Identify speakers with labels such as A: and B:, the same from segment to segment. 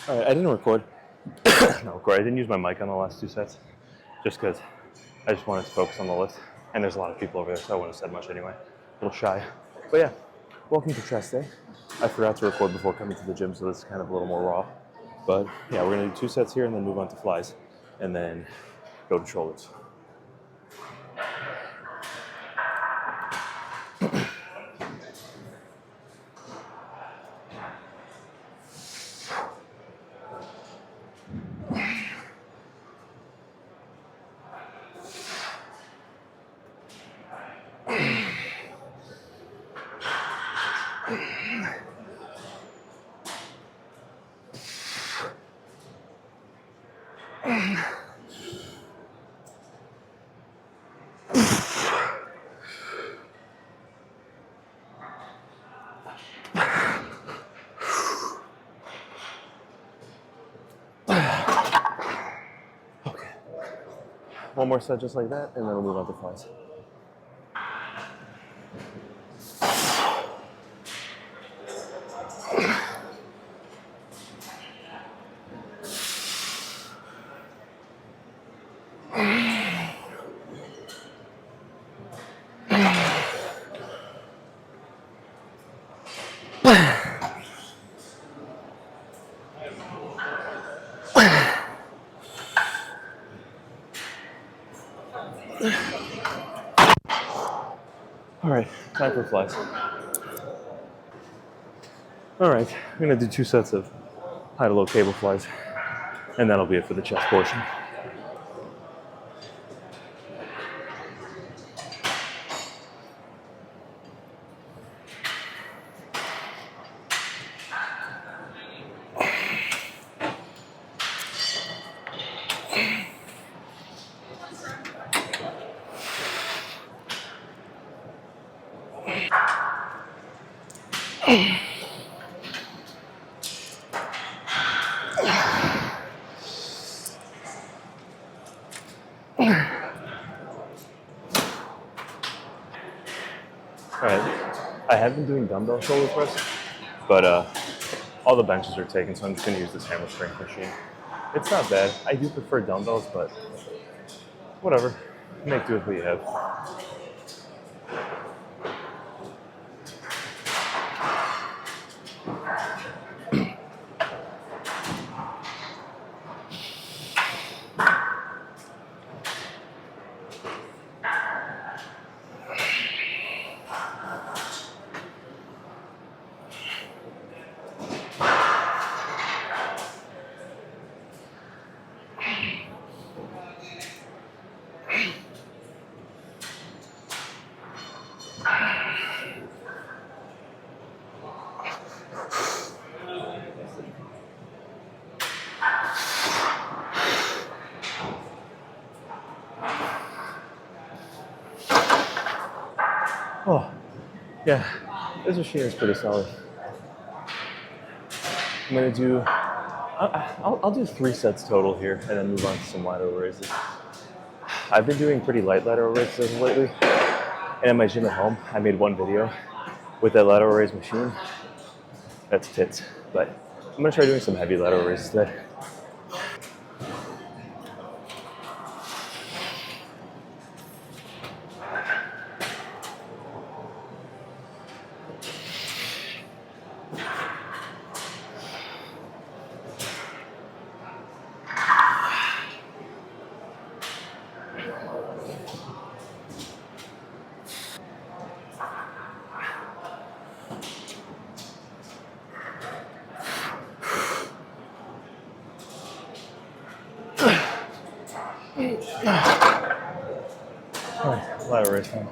A: All right, I didn't record. No, record. I didn't use my mic on the last two sets, just because I just wanted to focus on the lift. And there's a lot of people over there, so I wouldn't have said much anyway. A little shy. But yeah, welcome to chest day. I forgot to record before coming to the gym, so this is kind of a little more raw. But yeah, we're gonna do 2 sets here and then move on to flies, and then go to shoulders. Okay. One more set just like that, and then we'll move on to flies. All right, time for flies. All right, I'm gonna do 2 sets of high to low cable flies, and that'll be it for the chest portion. Alright, I have been doing dumbbell shoulder press, but all the benches are taken, so I'm just going to use this hammer strength machine. It's not bad. I do prefer dumbbells, but whatever. Make do with what you have. Oh, yeah, this machine is pretty solid. I'm gonna do, I'll do 3 sets total here and then move on to some lateral raises. I've been doing pretty light lateral raises lately, and at my gym at home, I made one video with that lateral raise machine. That's tits, but I'm gonna try doing some heavy lateral raises today. Alright, ladder raise time.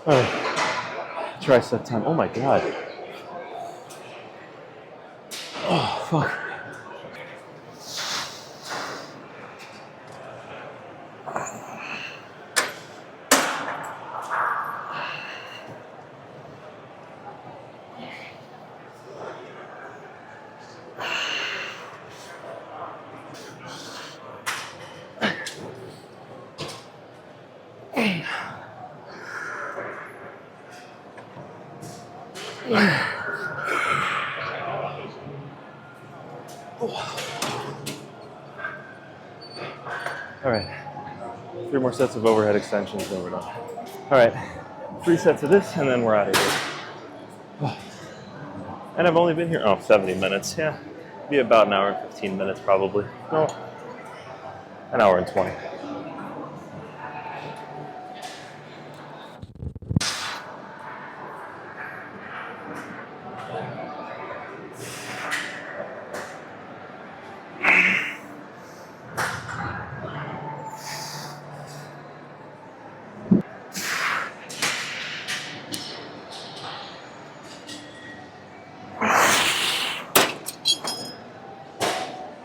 A: Alright, tricep time. Oh my god. Oh, fuck. Alright, 3 more sets of overhead extensions, then we're done. Alright, 3 sets of this, and then we're out of here. And I've only been here, 70 minutes, yeah. Be about an hour and 15 minutes probably. No, an hour and 20.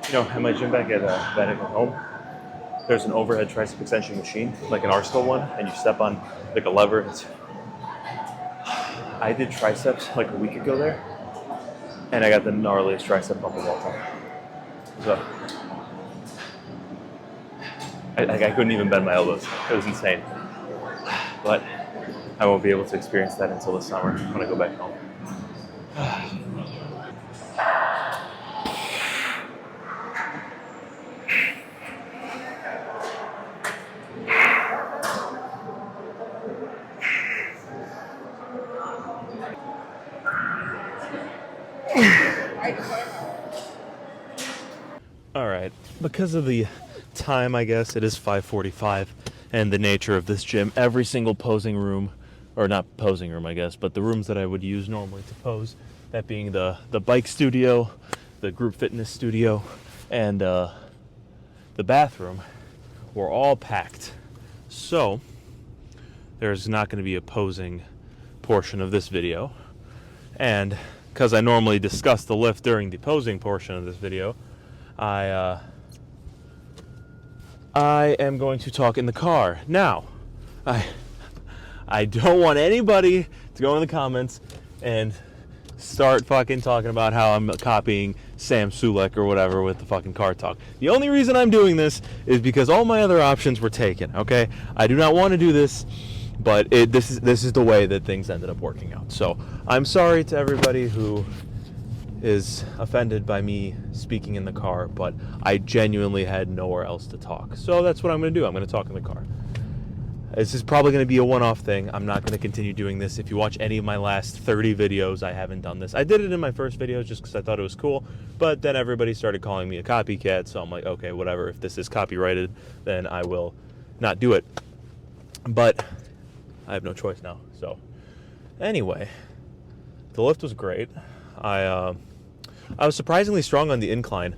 A: You know, at my gym back at home, there's an overhead tricep extension machine, like an Arsenal one, and you step on like a lever. I did triceps like a week ago there, and I got the gnarliest tricep pump of all time. So I couldn't even bend my elbows. It was insane. But I won't be able to experience that until the summer when I go back home. All right, because of the time, I guess, it is 5:45, and the nature of this gym, every single posing room, or not posing room, I guess, but the rooms that I would use normally to pose, that being the bike studio, the group fitness studio, and the bathroom, were all packed. So there's not going to be a posing portion of this video, and because I normally discuss the lift during the posing portion of this video, I am going to talk in the car. Now, I don't want anybody to go in the comments and start fucking talking about how I'm copying Sam Sulek or whatever with the fucking car talk. The only reason I'm doing this is because all my other options were taken, okay? I do not want to do this, but this is the way that things ended up working out. So I'm sorry to everybody who is offended by me speaking in the car, but I genuinely had nowhere else to talk. So that's what I'm going to do. I'm going to talk in the car. This is probably going to be a one-off thing. I'm not going to continue doing this. If you watch any of my last 30 videos, I haven't done this. I did it in my first videos just because I thought it was cool, but then everybody started calling me a copycat, so I'm like, okay, whatever. If this is copyrighted, then I will not do it. But I have no choice now. So anyway, the lift was great. I was surprisingly strong on the incline.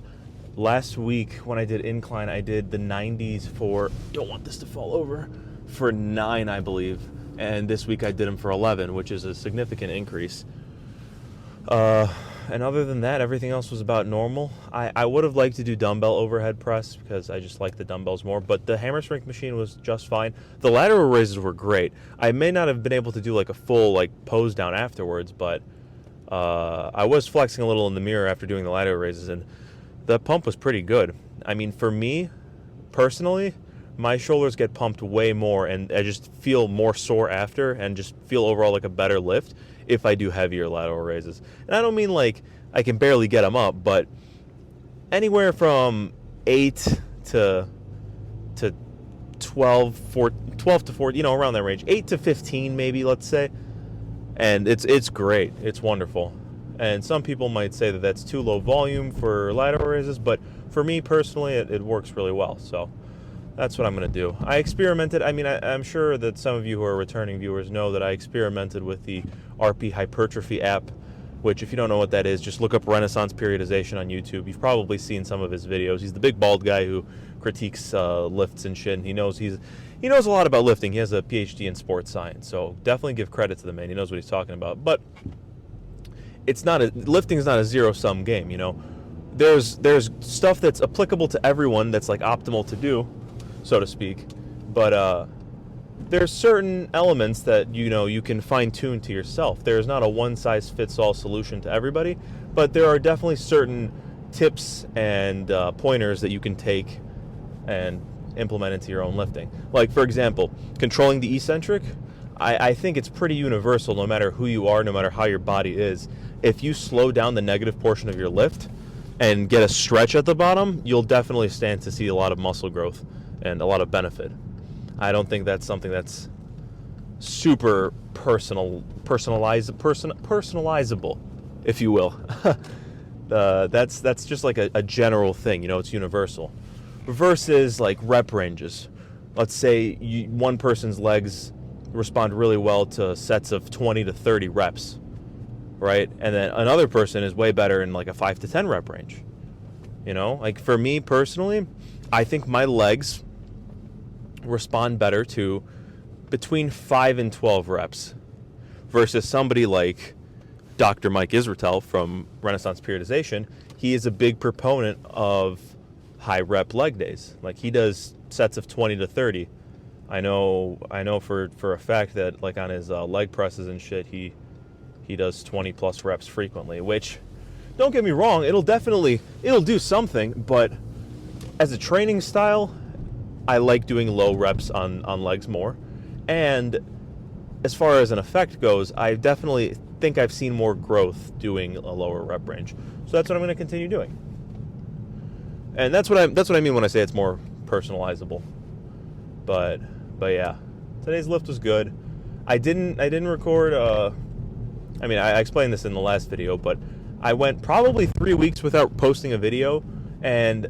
A: Last week when I did incline, I did the 90s for, don't want this to fall over, for 9, I believe. And this week I did them for 11, which is a significant increase. And other than that, everything else was about normal. I would have liked to do dumbbell overhead press because I just like the dumbbells more, but the hammer strength machine was just fine. The lateral raises were great. I may not have been able to do like a full like pose down afterwards, but I was flexing a little in the mirror after doing the lateral raises, and the pump was pretty good. I mean, for me, personally, my shoulders get pumped way more, and I just feel more sore after and just feel overall like a better lift if I do heavier lateral raises. And I don't mean like I can barely get them up, but anywhere from 8 to 12 to 14, around that range. 8 to 15 maybe, let's say. And it's great. It's wonderful. And some people might say that that's too low volume for lateral raises, but for me personally, it works really well. So that's what I'm going to do. I experimented. I mean, I'm sure that some of you who are returning viewers know that I experimented with the RP Hypertrophy app, which, if you don't know what that is, just look up Renaissance Periodization on YouTube. You've probably seen some of his videos. He's the big bald guy who critiques lifts and shit. And he knows a lot about lifting. He has a PhD in sports science, so definitely give credit to the man. He knows what he's talking about. But lifting is not a zero-sum game. There's stuff that's applicable to everyone that's like optimal to do, so to speak, but there's certain elements that you can fine-tune to yourself. There's not a one-size-fits-all solution to everybody, but there are definitely certain tips and pointers that you can take and implement into your own lifting. Like, for example, controlling the eccentric. I think it's pretty universal, no matter who you are, no matter how your body is. If you slow down the negative portion of your lift and get a stretch at the bottom, you'll definitely stand to see a lot of muscle growth and a lot of benefit. I don't think that's something that's super personalizable, if you will. That's just like a general thing, it's universal. Versus like rep ranges. Let's say one person's legs respond really well to sets of 20 to 30 reps, right? And then another person is way better in like a 5 to 10 rep range. Like for me personally, I think my legs respond better to between 5 and 12 reps versus somebody like Dr. Mike Israetel from Renaissance Periodization. He is a big proponent of high rep leg days. Like, he does sets of 20 to 30. I know for a fact that like on his leg presses and shit, he does 20 plus reps frequently, which, don't get me wrong, it'll do something, but as a training style, I like doing low reps on legs more. And as far as an effect goes, I definitely think I've seen more growth doing a lower rep range. So that's what I'm going to continue doing. And that's what I mean when I say it's more personalizable. But yeah, today's lift was good. I didn't record. I explained this in the last video, but I went probably 3 weeks without posting a video, and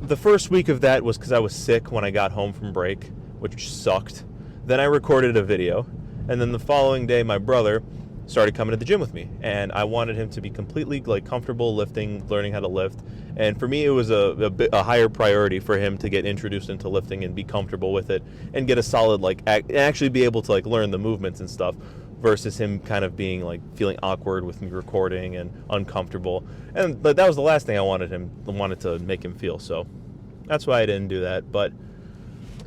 A: the first week of that was because I was sick when I got home from break, which sucked. Then I recorded a video, and then the following day, my brother started coming to the gym with me, and I wanted him to be completely like comfortable lifting, learning how to lift. And for me, it was a higher priority for him to get introduced into lifting and be comfortable with it and get a solid actually be able to like learn the movements and stuff, versus him kind of being like feeling awkward with me recording and uncomfortable. But that was the last thing I wanted to make him feel. So that's why I didn't do that. But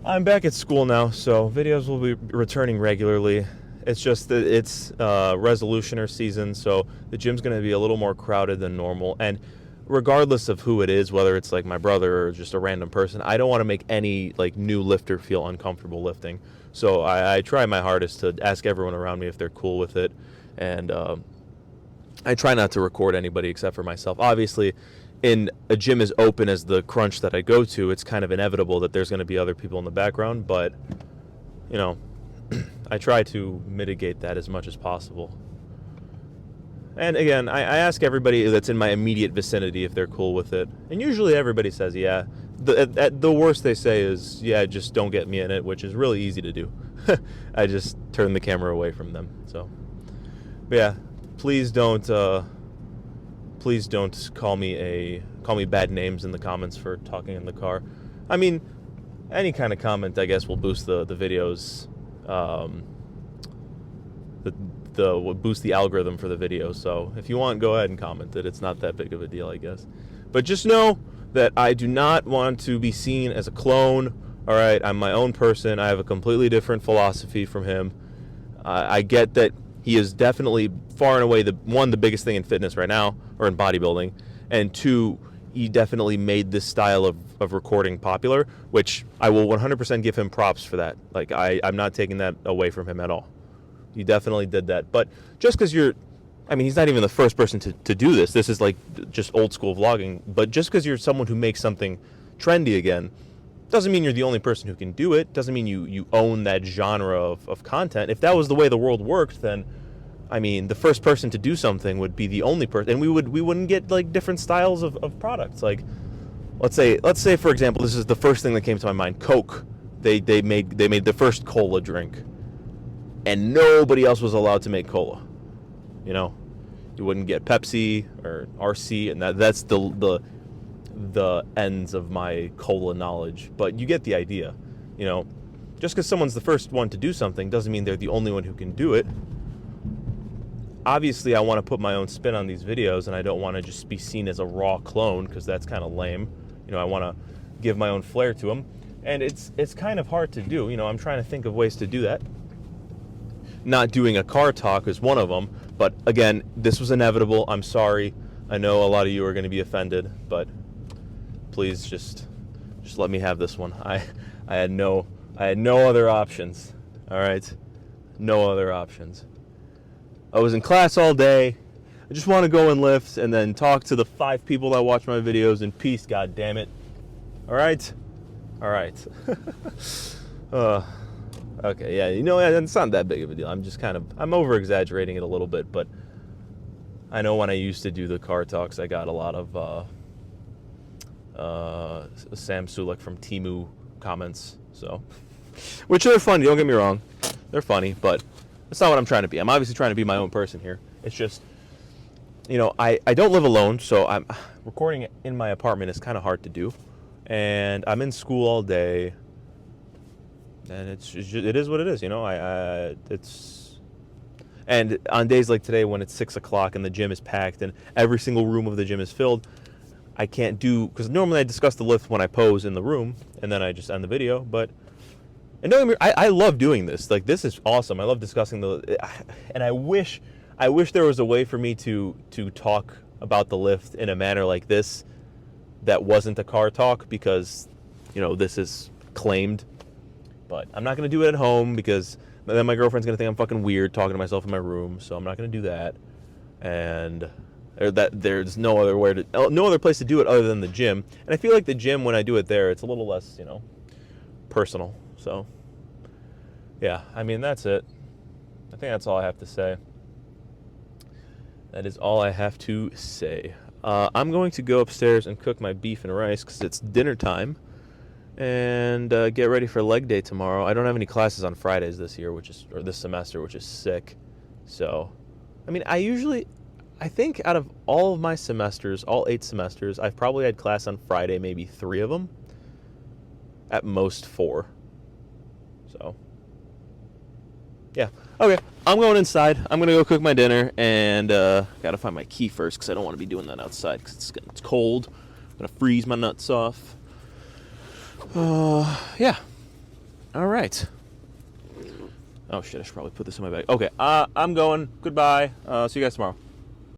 A: I'm back at school now, so videos will be returning regularly. It's just that it's resolutioner season, so the gym's going to be a little more crowded than normal. And regardless of who it is, whether it's like my brother or just a random person, I don't want to make any like new lifter feel uncomfortable lifting. So I try my hardest to ask everyone around me if they're cool with it. And I try not to record anybody except for myself. Obviously, in a gym as open as the Crunch that I go to, it's kind of inevitable that there's going to be other people in the background, but you know, I try to mitigate that as much as possible. And again, I ask everybody that's in my immediate vicinity if they're cool with it. And usually everybody says, yeah. The worst they say is, yeah, just don't get me in it, which is really easy to do. I just turn the camera away from them. So, but yeah, please don't call me bad names in the comments for talking in the car. I mean, any kind of comment, I guess, will boost the videos. Boost the algorithm for the video. So if you want, go ahead and comment it. It's not that big of a deal, I guess. But just know that I do not want to be seen as a clone. All right, I'm my own person. I have a completely different philosophy from him. I get that he is definitely far and away the biggest thing in fitness right now, or in bodybuilding, and two, he definitely made this style of recording popular, which I will 100% give him props for that. Like, I'm not taking that away from him at all. He definitely did that. But just because he's not even the first person to do this. This is like just old school vlogging. But just because you're someone who makes something trendy again, doesn't mean you're the only person who can do it. Doesn't mean you own that genre of content. If that was the way the world worked, then, I mean, the first person to do something would be the only person. And we wouldn't get like different styles of products. Like, let's say for example, this is the first thing that came to my mind, Coke. They made the first cola drink. And nobody else was allowed to make cola. You know, you wouldn't get Pepsi or RC, and that's the ends of my cola knowledge. But you get the idea. You know, just because someone's the first one to do something doesn't mean they're the only one who can do it. Obviously, I want to put my own spin on these videos, and I don't want to just be seen as a raw clone, because that's kind of lame. You know, I want to give my own flair to them, and it's kind of hard to do. You know, I'm trying to think of ways to do that. Not doing a car talk is one of them, but again, this was inevitable. I'm sorry. I know a lot of you are going to be offended, but please just let me have this one. I had no other options. All right, no other options. I was in class all day. I just want to go and lift and then talk to the 5 people that watch my videos in peace. God damn it! All right. Okay, yeah, you know, it's not that big of a deal. I'm over-exaggerating it a little bit, but I know when I used to do the car talks, I got a lot of Sam Sulek from Temu comments, so, which are funny, don't get me wrong. They're funny, but that's not what I'm trying to be. I'm obviously trying to be my own person here. It's just, you know, I don't live alone, so I'm recording in my apartment is kind of hard to do, and I'm in school all day. And it is what it is, you know. And on days like today when it's 6 o'clock and the gym is packed and every single room of the gym is filled, I can't do, because normally I discuss the lift when I pose in the room and then I just end the video. And don't get me, I love doing this. Like, this is awesome. I love discussing and I wish there was a way for me to talk about the lift in a manner like this that wasn't a car talk, because, you know, this is claimed. But I'm not going to do it at home, because then my girlfriend's going to think I'm fucking weird talking to myself in my room, so I'm not going to do that. And there's no other place to do it other than the gym. And I feel like the gym, when I do it there, it's a little less, you know, personal. So, yeah, I mean, that's it. I think that's all I have to say. That is all I have to say. I'm going to go upstairs and cook my beef and rice, because it's dinner time. And get ready for leg day tomorrow. I don't have any classes on Fridays this semester, which is sick. So, I mean, I think out of all of my semesters, all 8 semesters, I've probably had class on Friday, maybe 3 of them. At most 4. So, yeah. Okay, I'm going inside. I'm going to go cook my dinner, and got to find my key first, because I don't want to be doing that outside, because it's cold. I'm going to freeze my nuts off. Yeah. All right. Oh, shit, I should probably put this in my bag. Okay, I'm going. Goodbye. See you guys tomorrow.